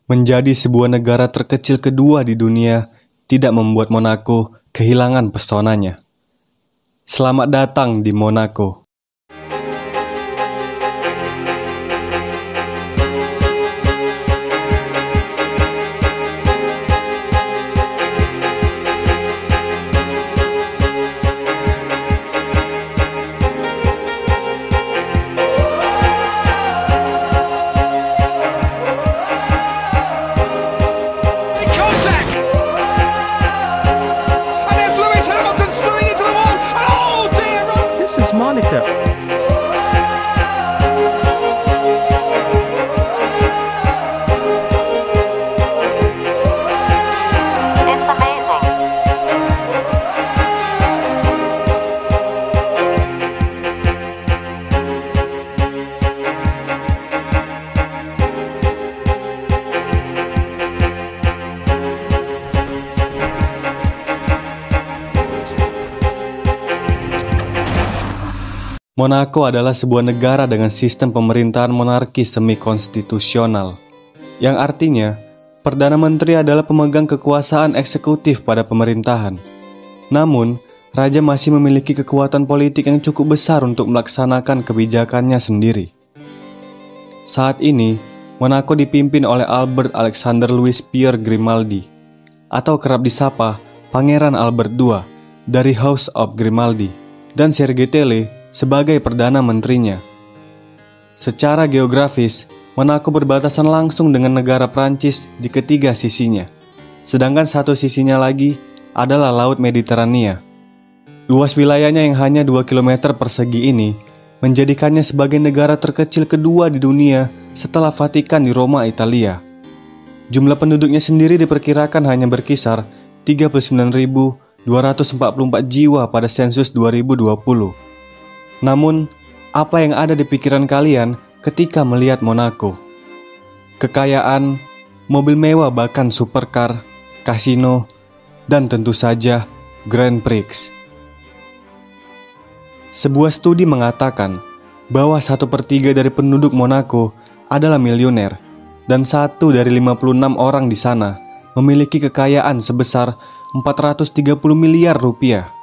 Menjadi sebuah negara terkecil kedua di dunia tidak membuat Monaco kehilangan pesonanya. Selamat datang di Monaco. Monaco. It's amazing. Monaco adalah sebuah negara dengan sistem pemerintahan monarki semi-konstitusional, yang artinya Perdana Menteri adalah pemegang kekuasaan eksekutif pada pemerintahan. Namun, Raja masih memiliki kekuatan politik yang cukup besar untuk melaksanakan kebijakannya sendiri. Saat ini, Monaco dipimpin oleh Albert Alexander Louis Pierre Grimaldi, atau kerap disapa Pangeran Albert II dari House of Grimaldi, dan Serge Tellet sebagai Perdana Menterinya. Secara geografis, Monaco berbatasan langsung dengan negara Prancis di ketiga sisinya, sedangkan satu sisinya lagi adalah Laut Mediterania. Luas wilayahnya yang hanya 2 km persegi ini menjadikannya sebagai negara terkecil kedua di dunia setelah Vatikan di Roma, Italia. Jumlah penduduknya sendiri diperkirakan hanya berkisar 39.244 jiwa pada sensus 2020. Namun, apa yang ada di pikiran kalian ketika melihat Monaco? Kekayaan, mobil mewah bahkan supercar, kasino, dan tentu saja Grand Prix. Sebuah studi mengatakan bahwa 1/3 dari penduduk Monaco adalah miliuner, dan 1 dari 56 orang di sana memiliki kekayaan sebesar 430 miliar rupiah.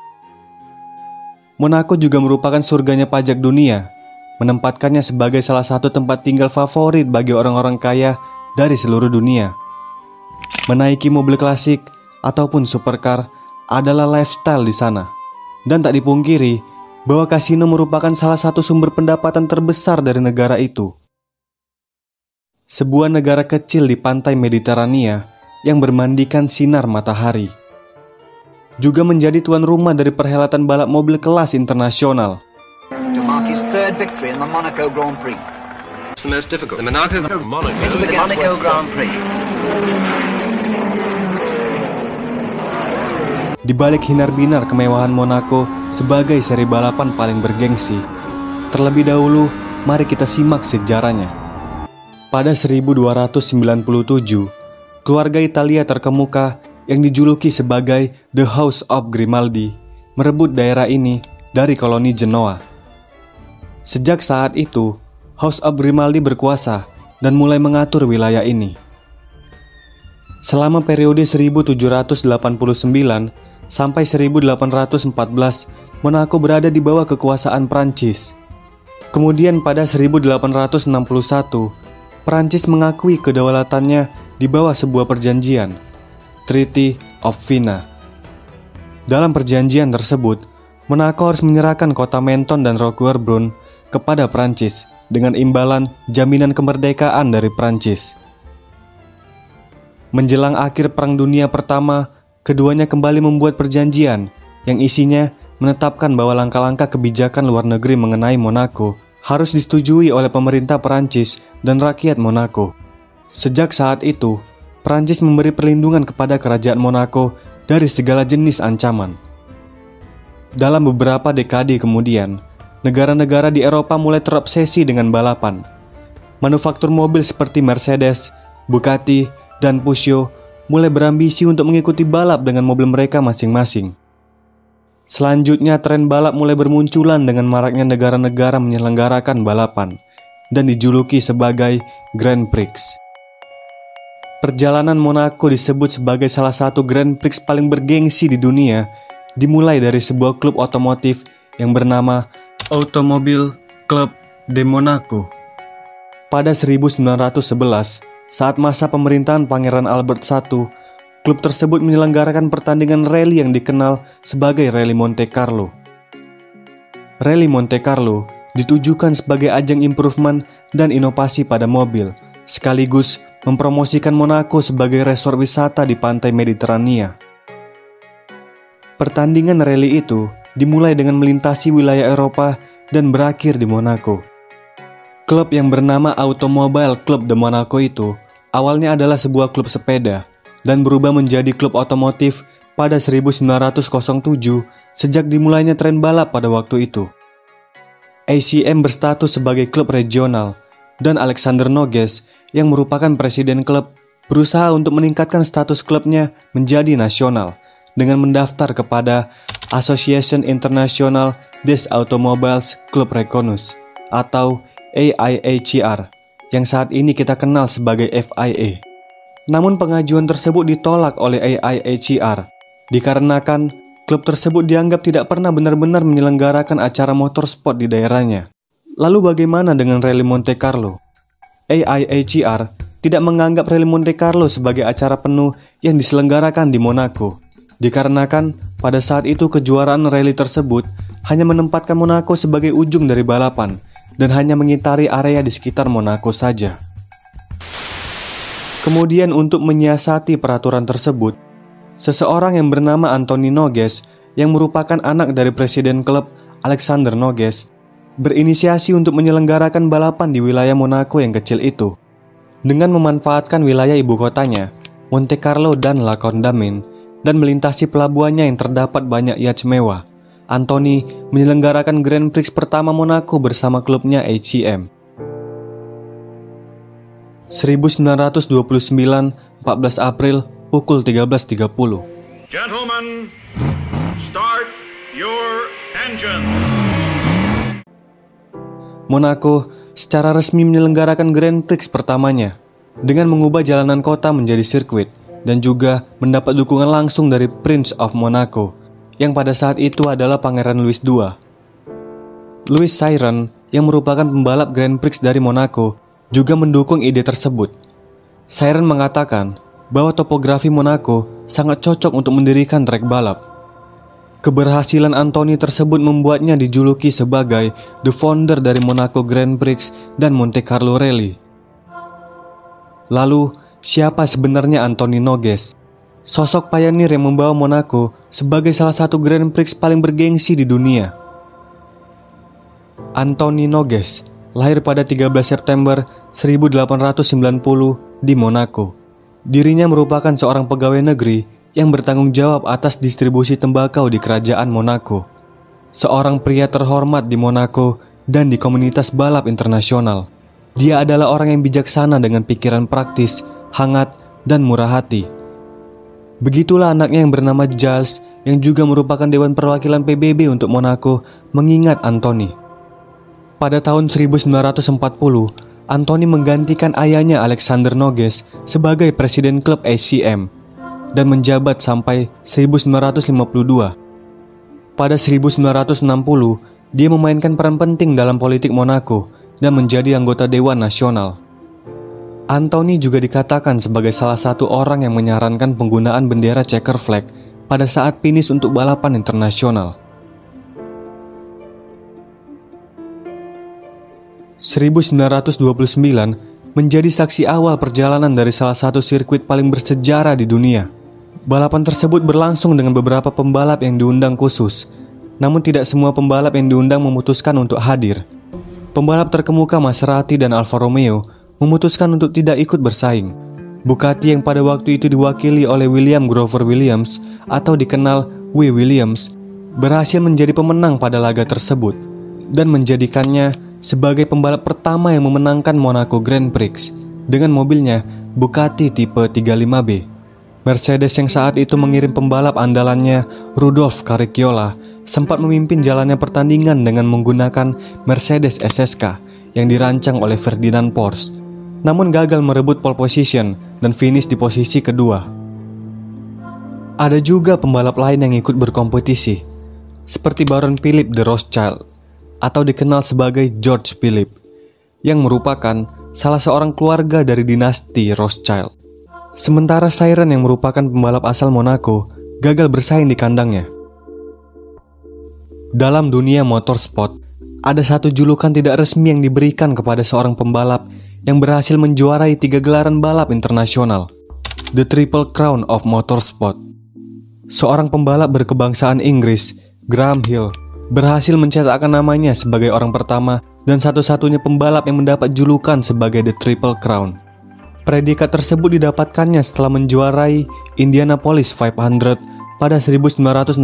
Monaco juga merupakan surganya pajak dunia, menempatkannya sebagai salah satu tempat tinggal favorit bagi orang-orang kaya dari seluruh dunia. Menaiki mobil klasik ataupun supercar adalah lifestyle di sana. Dan tak dipungkiri bahwa kasino merupakan salah satu sumber pendapatan terbesar dari negara itu. Sebuah negara kecil di pantai Mediterania yang bermandikan sinar matahari, juga menjadi tuan rumah dari perhelatan balap mobil kelas internasional. To mark his third victory in the Monaco Grand Prix. It's the most difficult. The Monaco Grand Prix. Di balik hinar-binar kemewahan Monaco sebagai seri balapan paling bergengsi, terlebih dahulu mari kita simak sejarahnya. Pada 1297, keluarga Italia terkemuka yang dijuluki sebagai The House of Grimaldi merebut daerah ini dari koloni Genoa. Sejak saat itu, House of Grimaldi berkuasa dan mulai mengatur wilayah ini. Selama periode 1789 sampai 1814, Monaco berada di bawah kekuasaan Prancis. Kemudian pada 1861, Prancis mengakui kedaulatannya di bawah sebuah perjanjian, Treaty of Vienna. Dalam perjanjian tersebut, Monaco harus menyerahkan kota Menton dan Roquebrune kepada Prancis dengan imbalan jaminan kemerdekaan dari Prancis. Menjelang akhir Perang Dunia Pertama, keduanya kembali membuat perjanjian yang isinya menetapkan bahwa langkah-langkah kebijakan luar negeri mengenai Monaco harus disetujui oleh pemerintah Prancis dan rakyat Monaco. Sejak saat itu, Prancis memberi perlindungan kepada kerajaan Monaco dari segala jenis ancaman. Dalam beberapa dekade kemudian, negara-negara di Eropa mulai terobsesi dengan balapan. Manufaktur mobil seperti Mercedes, Bugatti, dan Peugeot mulai berambisi untuk mengikuti balap dengan mobil mereka masing-masing. Selanjutnya, tren balap mulai bermunculan dengan maraknya negara-negara menyelenggarakan balapan dan dijuluki sebagai Grand Prix. perjalanan Monaco disebut sebagai salah satu Grand Prix paling bergengsi di dunia, dimulai dari sebuah klub otomotif yang bernama Automobile Club de Monaco. Pada 1911, saat masa pemerintahan Pangeran Albert I, klub tersebut menyelenggarakan pertandingan rally yang dikenal sebagai Rally Monte Carlo. Rally Monte Carlo ditujukan sebagai ajang improvement dan inovasi pada mobil, sekaligus mempromosikan Monaco sebagai resort wisata di pantai Mediterania. Pertandingan rally itu dimulai dengan melintasi wilayah Eropa dan berakhir di Monaco. Klub yang bernama Automobile Club de Monaco itu awalnya adalah sebuah klub sepeda dan berubah menjadi klub otomotif pada 1907 sejak dimulainya tren balap pada waktu itu. ACM berstatus sebagai klub regional dan Alexander Nogues yang merupakan presiden klub berusaha untuk meningkatkan status klubnya menjadi nasional dengan mendaftar kepada Association International des Automobiles Club Reconnus atau AIACR yang saat ini kita kenal sebagai FIA. Namun pengajuan tersebut ditolak oleh AIACR dikarenakan klub tersebut dianggap tidak pernah benar-benar menyelenggarakan acara motorsport di daerahnya. Lalu bagaimana dengan Rally Monte Carlo? AIACR tidak menganggap Rally Monte Carlo sebagai acara penuh yang diselenggarakan di Monaco, dikarenakan pada saat itu kejuaraan rally tersebut hanya menempatkan Monaco sebagai ujung dari balapan dan hanya mengitari area di sekitar Monaco saja. Kemudian untuk menyiasati peraturan tersebut, seseorang yang bernama Anthony Nogues yang merupakan anak dari presiden klub Alexander Nogues berinisiasi untuk menyelenggarakan balapan di wilayah Monaco yang kecil itu. Dengan memanfaatkan wilayah ibu kotanya, Monte Carlo dan La Condamine, dan melintasi pelabuhannya yang terdapat banyak yacht mewah, Anthony menyelenggarakan Grand Prix pertama Monaco bersama klubnya ACM. 1929, 14 April, pukul 13.30. Gentlemen, start your engine. Monaco secara resmi menyelenggarakan Grand Prix pertamanya dengan mengubah jalanan kota menjadi sirkuit dan juga mendapat dukungan langsung dari Prince of Monaco yang pada saat itu adalah Pangeran Louis II. Louis Siren yang merupakan pembalap Grand Prix dari Monaco juga mendukung ide tersebut. Siren mengatakan bahwa topografi Monaco sangat cocok untuk mendirikan trek balap. Keberhasilan Anthony tersebut membuatnya dijuluki sebagai the founder dari Monaco Grand Prix dan Monte Carlo Rally. Lalu, siapa sebenarnya Anthony Nogues? Sosok pionir yang membawa Monaco sebagai salah satu Grand Prix paling bergengsi di dunia. Anthony Nogues lahir pada 13 September 1890 di Monaco. Dirinya merupakan seorang pegawai negeri yang bertanggung jawab atas distribusi tembakau di kerajaan Monaco. Seorang pria terhormat di Monaco dan di komunitas balap internasional. Dia adalah orang yang bijaksana dengan pikiran praktis, hangat, dan murah hati. Begitulah anaknya yang bernama Giles yang juga merupakan Dewan Perwakilan PBB untuk Monaco mengingat Anthony. Pada tahun 1940, Anthony menggantikan ayahnya Alexander Nogues sebagai presiden klub ACM dan menjabat sampai 1952. Pada 1960, dia memainkan peran penting dalam politik Monaco dan menjadi anggota Dewan Nasional. Anthony juga dikatakan sebagai salah satu orang yang menyarankan penggunaan bendera checker flag pada saat finish untuk balapan internasional. 1929 menjadi saksi awal perjalanan dari salah satu sirkuit paling bersejarah di dunia. Balapan tersebut berlangsung dengan beberapa pembalap yang diundang khusus, namun tidak semua pembalap yang diundang memutuskan untuk hadir. Pembalap terkemuka Maserati dan Alfa Romeo memutuskan untuk tidak ikut bersaing. Bugatti yang pada waktu itu diwakili oleh William Grover Williams atau dikenal W. Williams berhasil menjadi pemenang pada laga tersebut dan menjadikannya sebagai pembalap pertama yang memenangkan Monaco Grand Prix dengan mobilnya Bugatti tipe 35B. Mercedes yang saat itu mengirim pembalap andalannya Rudolf Caracciola sempat memimpin jalannya pertandingan dengan menggunakan Mercedes SSK yang dirancang oleh Ferdinand Porsche, namun gagal merebut pole position dan finish di posisi kedua. Ada juga pembalap lain yang ikut berkompetisi, seperti Baron Philip de Rothschild atau dikenal sebagai George Philip, yang merupakan salah seorang keluarga dari dinasti Rothschild. Sementara Siren yang merupakan pembalap asal Monaco gagal bersaing di kandangnya. Dalam dunia motorsport, ada satu julukan tidak resmi yang diberikan kepada seorang pembalap yang berhasil menjuarai 3 gelaran balap internasional, The Triple Crown of Motorsport. Seorang pembalap berkebangsaan Inggris, Graham Hill, berhasil mencetakkan namanya sebagai orang pertama dan satu-satunya pembalap yang mendapat julukan sebagai The Triple Crown. Predikat tersebut didapatkannya setelah menjuarai Indianapolis 500 pada 1966.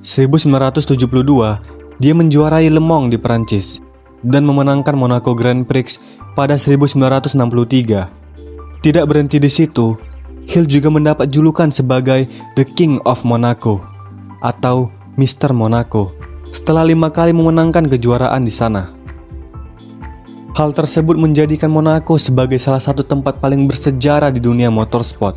1972, dia menjuarai Le Mans di Perancis dan memenangkan Monaco Grand Prix pada 1963. Tidak berhenti di situ, Hill juga mendapat julukan sebagai The King of Monaco atau Mr. Monaco setelah 5 kali memenangkan kejuaraan di sana. Hal tersebut menjadikan Monaco sebagai salah satu tempat paling bersejarah di dunia motorsport.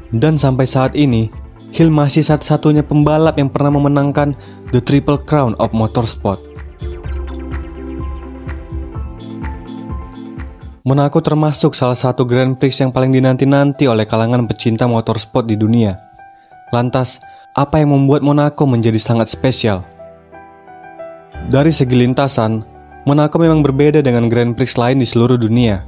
Dan sampai saat ini, Hill masih satu-satunya pembalap yang pernah memenangkan The Triple Crown of Motorsport. Monaco termasuk salah satu Grand Prix yang paling dinanti-nanti oleh kalangan pecinta motorsport di dunia. Lantas, apa yang membuat Monaco menjadi sangat spesial? Dari segi lintasan, Monaco memang berbeda dengan Grand Prix lain di seluruh dunia.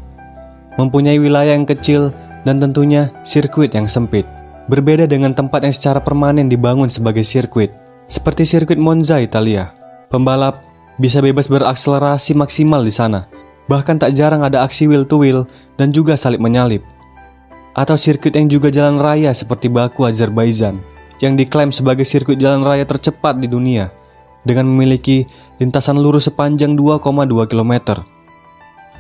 Mempunyai wilayah yang kecil dan tentunya sirkuit yang sempit. Berbeda dengan tempat yang secara permanen dibangun sebagai sirkuit, seperti sirkuit Monza, Italia. Pembalap bisa bebas berakselerasi maksimal di sana. Bahkan tak jarang ada aksi wheel to wheel dan juga salip menyalip. Atau sirkuit yang juga jalan raya seperti Baku, Azerbaijan, yang diklaim sebagai sirkuit jalan raya tercepat di dunia dengan memiliki lintasan lurus sepanjang 2,2 km.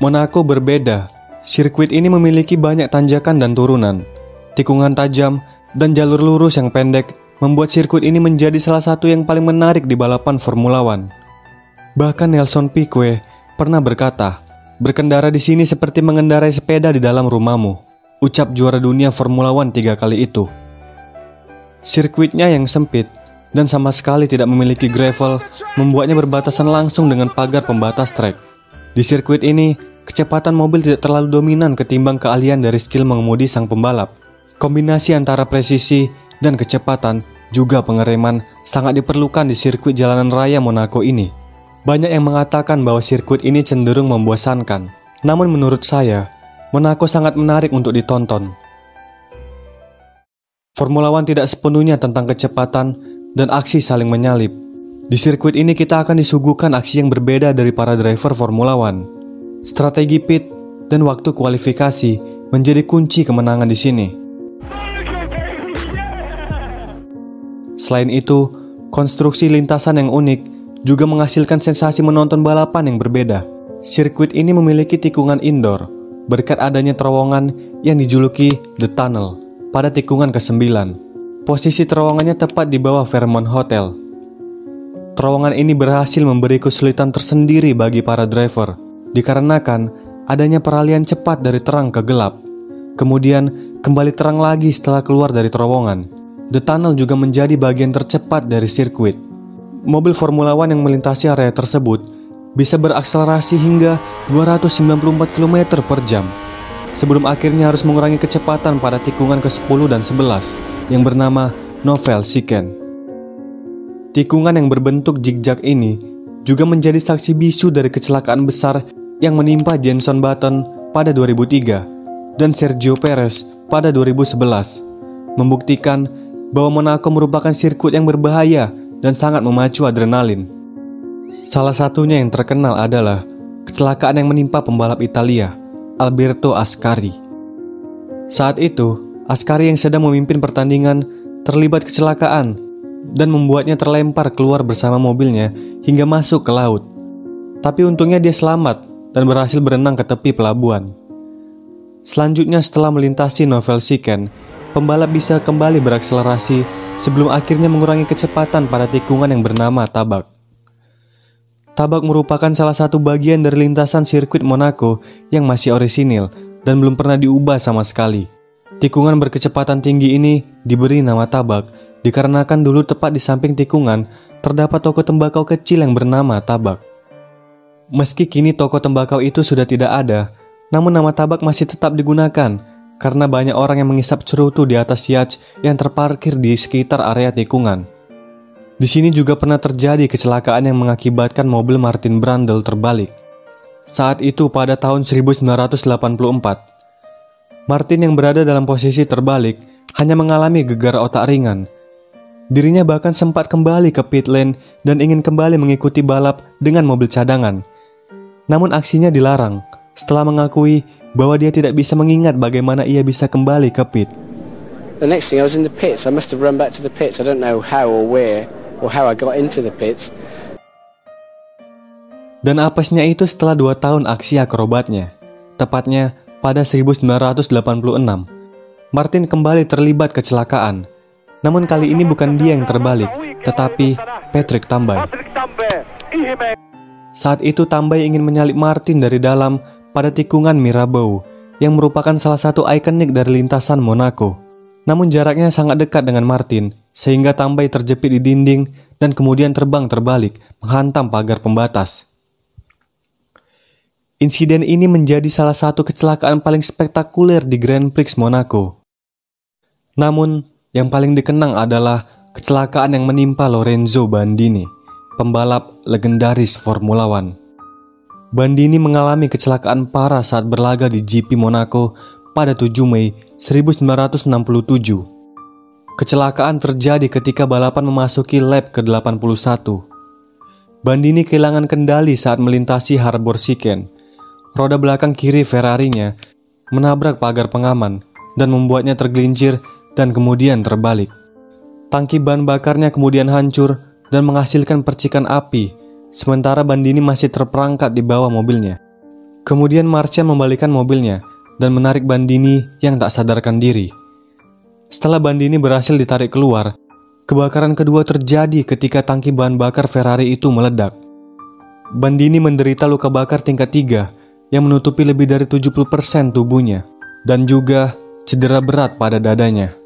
Monaco berbeda. Sirkuit ini memiliki banyak tanjakan dan turunan, tikungan tajam, dan jalur lurus yang pendek membuat sirkuit ini menjadi salah satu yang paling menarik di balapan Formula One. Bahkan Nelson Piquet pernah berkata, "Berkendara di sini seperti mengendarai sepeda di dalam rumahmu," ucap juara dunia Formula One 3 kali itu. Sirkuitnya yang sempit dan sama sekali tidak memiliki gravel membuatnya berbatasan langsung dengan pagar pembatas trek. Di sirkuit ini, kecepatan mobil tidak terlalu dominan ketimbang keahlian dari skill mengemudi sang pembalap. Kombinasi antara presisi dan kecepatan juga pengereman sangat diperlukan di sirkuit jalanan raya Monaco ini. Banyak yang mengatakan bahwa sirkuit ini cenderung membosankan. Namun menurut saya, Monaco sangat menarik untuk ditonton. Formula One tidak sepenuhnya tentang kecepatan dan aksi saling menyalip. Di sirkuit ini kita akan disuguhkan aksi yang berbeda dari para driver Formula One. Strategi pit dan waktu kualifikasi menjadi kunci kemenangan di sini. Selain itu, konstruksi lintasan yang unik juga menghasilkan sensasi menonton balapan yang berbeda. Sirkuit ini memiliki tikungan indoor berkat adanya terowongan yang dijuluki The Tunnel pada tikungan ke-9. Posisi terowongannya tepat di bawah Fairmont Hotel. Terowongan ini berhasil memberi kesulitan tersendiri bagi para driver, dikarenakan adanya peralihan cepat dari terang ke gelap, kemudian kembali terang lagi setelah keluar dari terowongan. The Tunnel juga menjadi bagian tercepat dari sirkuit. Mobil Formula One yang melintasi area tersebut bisa berakselerasi hingga 294 km per jam, sebelum akhirnya harus mengurangi kecepatan pada tikungan ke-10 dan 11 yang bernama Novel Chicane. Tikungan yang berbentuk zigzag ini juga menjadi saksi bisu dari kecelakaan besar yang menimpa Jenson Button pada 2003 dan Sergio Perez pada 2011, membuktikan bahwa Monaco merupakan sirkuit yang berbahaya dan sangat memacu adrenalin. Salah satunya yang terkenal adalah kecelakaan yang menimpa pembalap Italia, Alberto Ascari. Saat itu, Ascari yang sedang memimpin pertandingan terlibat kecelakaan dan membuatnya terlempar keluar bersama mobilnya hingga masuk ke laut. Tapi untungnya dia selamat dan berhasil berenang ke tepi pelabuhan. Selanjutnya setelah melintasi Novel Chicane, pembalap bisa kembali berakselerasi sebelum akhirnya mengurangi kecepatan pada tikungan yang bernama Tabak. Tabak merupakan salah satu bagian dari lintasan sirkuit Monaco yang masih orisinil dan belum pernah diubah sama sekali. Tikungan berkecepatan tinggi ini diberi nama Tabak dikarenakan dulu tepat di samping tikungan terdapat toko tembakau kecil yang bernama Tabak. Meski kini toko tembakau itu sudah tidak ada, namun nama Tabak masih tetap digunakan karena banyak orang yang mengisap cerutu di atas yacht yang terparkir di sekitar area tikungan. Di sini juga pernah terjadi kecelakaan yang mengakibatkan mobil Martin Brundle terbalik. Saat itu pada tahun 1984, Martin yang berada dalam posisi terbalik hanya mengalami gegar otak ringan. Dirinya bahkan sempat kembali ke pit lane dan ingin kembali mengikuti balap dengan mobil cadangan. Namun aksinya dilarang setelah mengakui bahwa dia tidak bisa mengingat bagaimana ia bisa kembali ke pit. The next thing I was in the pits. I must have run back to the pits. I don't know how or where or how I got into the pits. Dan apesnya itu setelah 2 tahun aksi akrobatnya. Tepatnya pada 1986, Martin kembali terlibat kecelakaan. Namun kali ini bukan dia yang terbalik, tetapi Patrick Tambay. Saat itu Tambay ingin menyalip Martin dari dalam pada tikungan Mirabeau, yang merupakan salah satu ikonik dari lintasan Monaco. Namun jaraknya sangat dekat dengan Martin, sehingga Tambay terjepit di dinding dan kemudian terbang terbalik, menghantam pagar pembatas. Insiden ini menjadi salah satu kecelakaan paling spektakuler di Grand Prix Monaco. Namun, yang paling dikenang adalah kecelakaan yang menimpa Lorenzo Bandini, pembalap legendaris Formula One. Bandini mengalami kecelakaan parah saat berlaga di GP Monaco pada 7 Mei 1967. Kecelakaan terjadi ketika balapan memasuki lap ke-81. Bandini kehilangan kendali saat melintasi Harbor Chicane. Roda belakang kiri Ferrari-nya menabrak pagar pengaman dan membuatnya tergelincir dan kemudian terbalik. Tangki bahan bakarnya kemudian hancur dan menghasilkan percikan api, sementara Bandini masih terperangkap di bawah mobilnya. Kemudian Marchand membalikkan mobilnya dan menarik Bandini yang tak sadarkan diri. Setelah Bandini berhasil ditarik keluar, kebakaran kedua terjadi ketika tangki bahan bakar Ferrari itu meledak. Bandini menderita luka bakar tingkat 3 yang menutupi lebih dari 70% tubuhnya, dan juga cedera berat pada dadanya.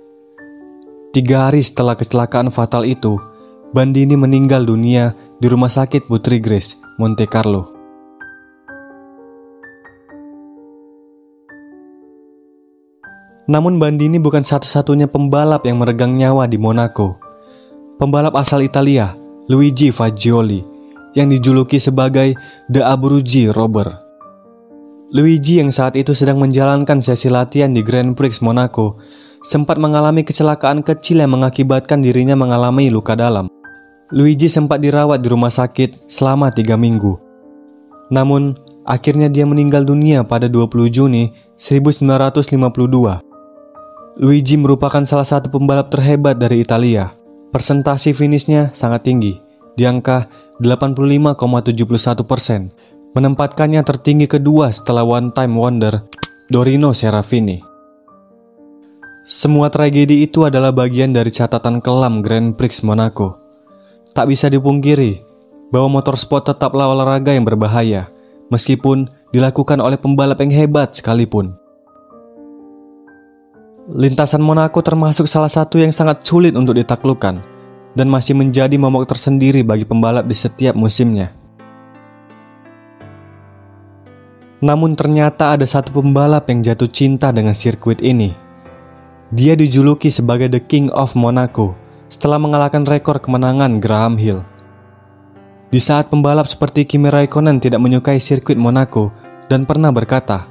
3 hari setelah kecelakaan fatal itu, Bandini meninggal dunia di Rumah Sakit Putri Grace, Monte Carlo. Namun Bandini bukan satu-satunya pembalap yang meregang nyawa di Monaco. Pembalap asal Italia, Luigi Fagioli, yang dijuluki sebagai The Abruzzi Robber. Luigi yang saat itu sedang menjalankan sesi latihan di Grand Prix Monaco sempat mengalami kecelakaan kecil yang mengakibatkan dirinya mengalami luka dalam. Luigi sempat dirawat di rumah sakit selama 3 minggu. Namun, akhirnya dia meninggal dunia pada 20 Juni 1952. Luigi merupakan salah satu pembalap terhebat dari Italia. Persentase finishnya sangat tinggi, di angka 85,71%. Menempatkannya tertinggi kedua setelah one-time wonder Dorino Serafini. Semua tragedi itu adalah bagian dari catatan kelam Grand Prix Monaco. Tak bisa dipungkiri bahwa motorsport tetaplah olahraga yang berbahaya, meskipun dilakukan oleh pembalap yang hebat sekalipun. Lintasan Monaco termasuk salah satu yang sangat sulit untuk ditaklukkan, dan masih menjadi momok tersendiri bagi pembalap di setiap musimnya. Namun ternyata ada satu pembalap yang jatuh cinta dengan sirkuit ini. Dia dijuluki sebagai The King of Monaco setelah mengalahkan rekor kemenangan Graham Hill. Di saat pembalap seperti Kimi Raikkonen tidak menyukai sirkuit Monaco dan pernah berkata,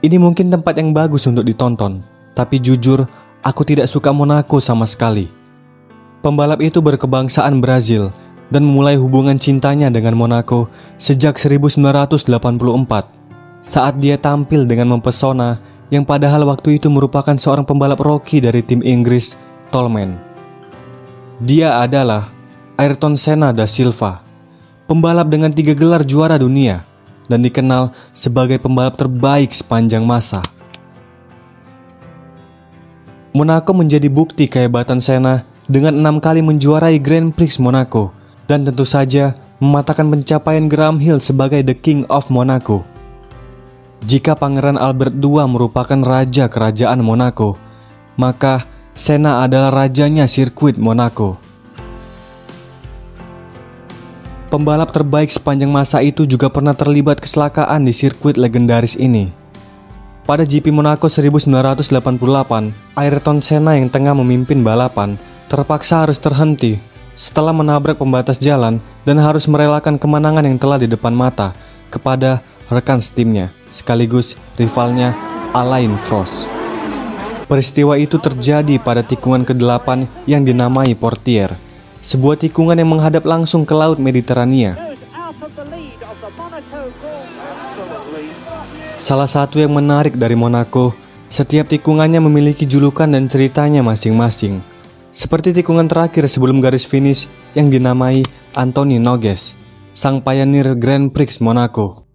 "Ini mungkin tempat yang bagus untuk ditonton, tapi jujur, aku tidak suka Monaco sama sekali." Pembalap itu berkebangsaan Brazil dan memulai hubungan cintanya dengan Monaco sejak 1984 saat dia tampil dengan mempesona yang padahal waktu itu merupakan seorang pembalap rookie dari tim Inggris, Toleman. Dia adalah Ayrton Senna da Silva, pembalap dengan 3 gelar juara dunia dan dikenal sebagai pembalap terbaik sepanjang masa. Monaco menjadi bukti kehebatan Senna dengan 6 kali menjuarai Grand Prix Monaco dan tentu saja mematahkan pencapaian Graham Hill sebagai The King of Monaco. Jika Pangeran Albert II merupakan raja kerajaan Monaco, maka Senna adalah rajanya sirkuit Monaco. Pembalap terbaik sepanjang masa itu juga pernah terlibat kecelakaan di sirkuit legendaris ini. Pada GP Monaco 1988, Ayrton Senna yang tengah memimpin balapan terpaksa harus terhenti setelah menabrak pembatas jalan dan harus merelakan kemenangan yang telah di depan mata kepada rekan setimnya, sekaligus rivalnya Alain Prost. Peristiwa itu terjadi pada tikungan ke-8 yang dinamai Portier, sebuah tikungan yang menghadap langsung ke Laut Mediterania. Salah satu yang menarik dari Monaco, setiap tikungannya memiliki julukan dan ceritanya masing-masing. Seperti tikungan terakhir sebelum garis finish yang dinamai Anthony Nogues, sang pionir Grand Prix Monaco.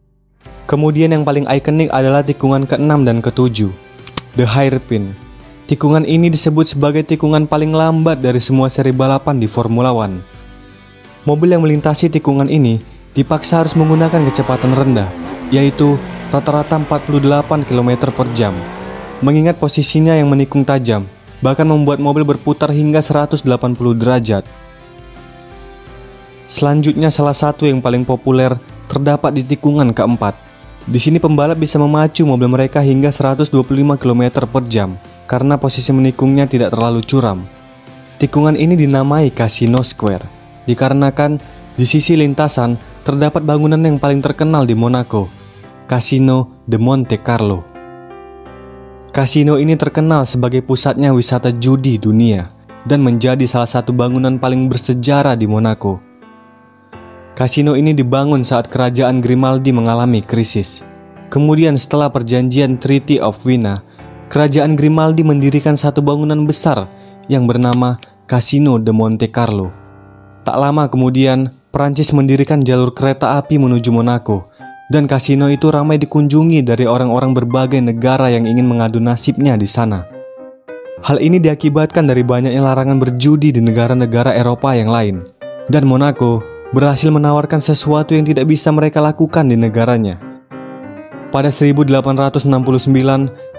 Kemudian yang paling ikonik adalah tikungan ke-6 dan ke-7, The Hairpin. Tikungan ini disebut sebagai tikungan paling lambat dari semua seri balapan di Formula One. Mobil yang melintasi tikungan ini dipaksa harus menggunakan kecepatan rendah, yaitu rata-rata 48 km per jam. Mengingat posisinya yang menikung tajam, bahkan membuat mobil berputar hingga 180 derajat. Selanjutnya salah satu yang paling populer terdapat di tikungan keempat. Di sini pembalap bisa memacu mobil mereka hingga 125 km per jam karena posisi menikungnya tidak terlalu curam. Tikungan ini dinamai Casino Square dikarenakan di sisi lintasan terdapat bangunan yang paling terkenal di Monaco, Casino de Monte Carlo. Kasino ini terkenal sebagai pusatnya wisata judi dunia dan menjadi salah satu bangunan paling bersejarah di Monaco. Kasino ini dibangun saat kerajaan Grimaldi mengalami krisis. Kemudian setelah perjanjian Treaty of Vienna, kerajaan Grimaldi mendirikan satu bangunan besar yang bernama Casino de Monte Carlo. Tak lama kemudian, Prancis mendirikan jalur kereta api menuju Monaco, dan kasino itu ramai dikunjungi dari orang-orang berbagai negara yang ingin mengadu nasibnya di sana. Hal ini diakibatkan dari banyaknya larangan berjudi di negara-negara Eropa yang lain, dan Monaco berhasil menawarkan sesuatu yang tidak bisa mereka lakukan di negaranya. Pada 1869,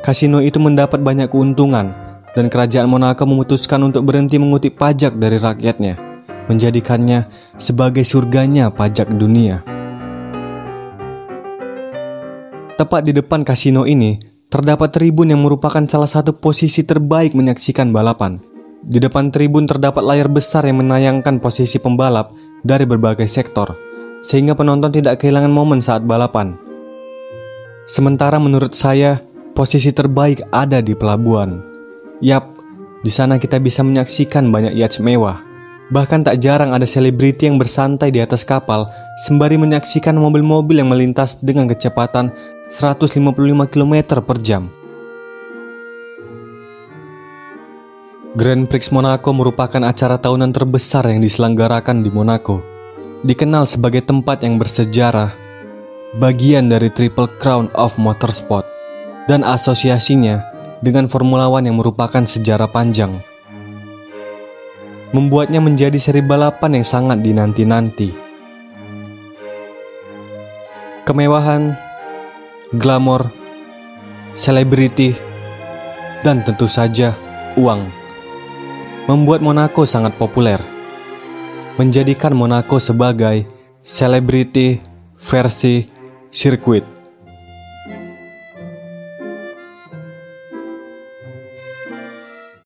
kasino itu mendapat banyak keuntungan, dan kerajaan Monaco memutuskan untuk berhenti mengutip pajak dari rakyatnya, menjadikannya sebagai surganya pajak dunia. Tepat di depan kasino ini, terdapat tribun yang merupakan salah satu posisi terbaik menyaksikan balapan. Di depan tribun terdapat layar besar yang menayangkan posisi pembalap dari berbagai sektor, sehingga penonton tidak kehilangan momen saat balapan. Sementara menurut saya, posisi terbaik ada di pelabuhan. Yap, di sana kita bisa menyaksikan banyak yacht mewah. Bahkan tak jarang ada selebriti yang bersantai di atas kapal sembari menyaksikan mobil-mobil yang melintas dengan kecepatan 155 km per jam. Grand Prix Monaco merupakan acara tahunan terbesar yang diselenggarakan di Monaco. Dikenal sebagai tempat yang bersejarah, bagian dari Triple Crown of Motorsport, dan asosiasinya dengan Formula One yang merupakan sejarah panjang, membuatnya menjadi seri balapan yang sangat dinanti-nanti. Kemewahan, glamor, selebriti, dan tentu saja uang membuat Monaco sangat populer, menjadikan Monaco sebagai selebriti versi sirkuit.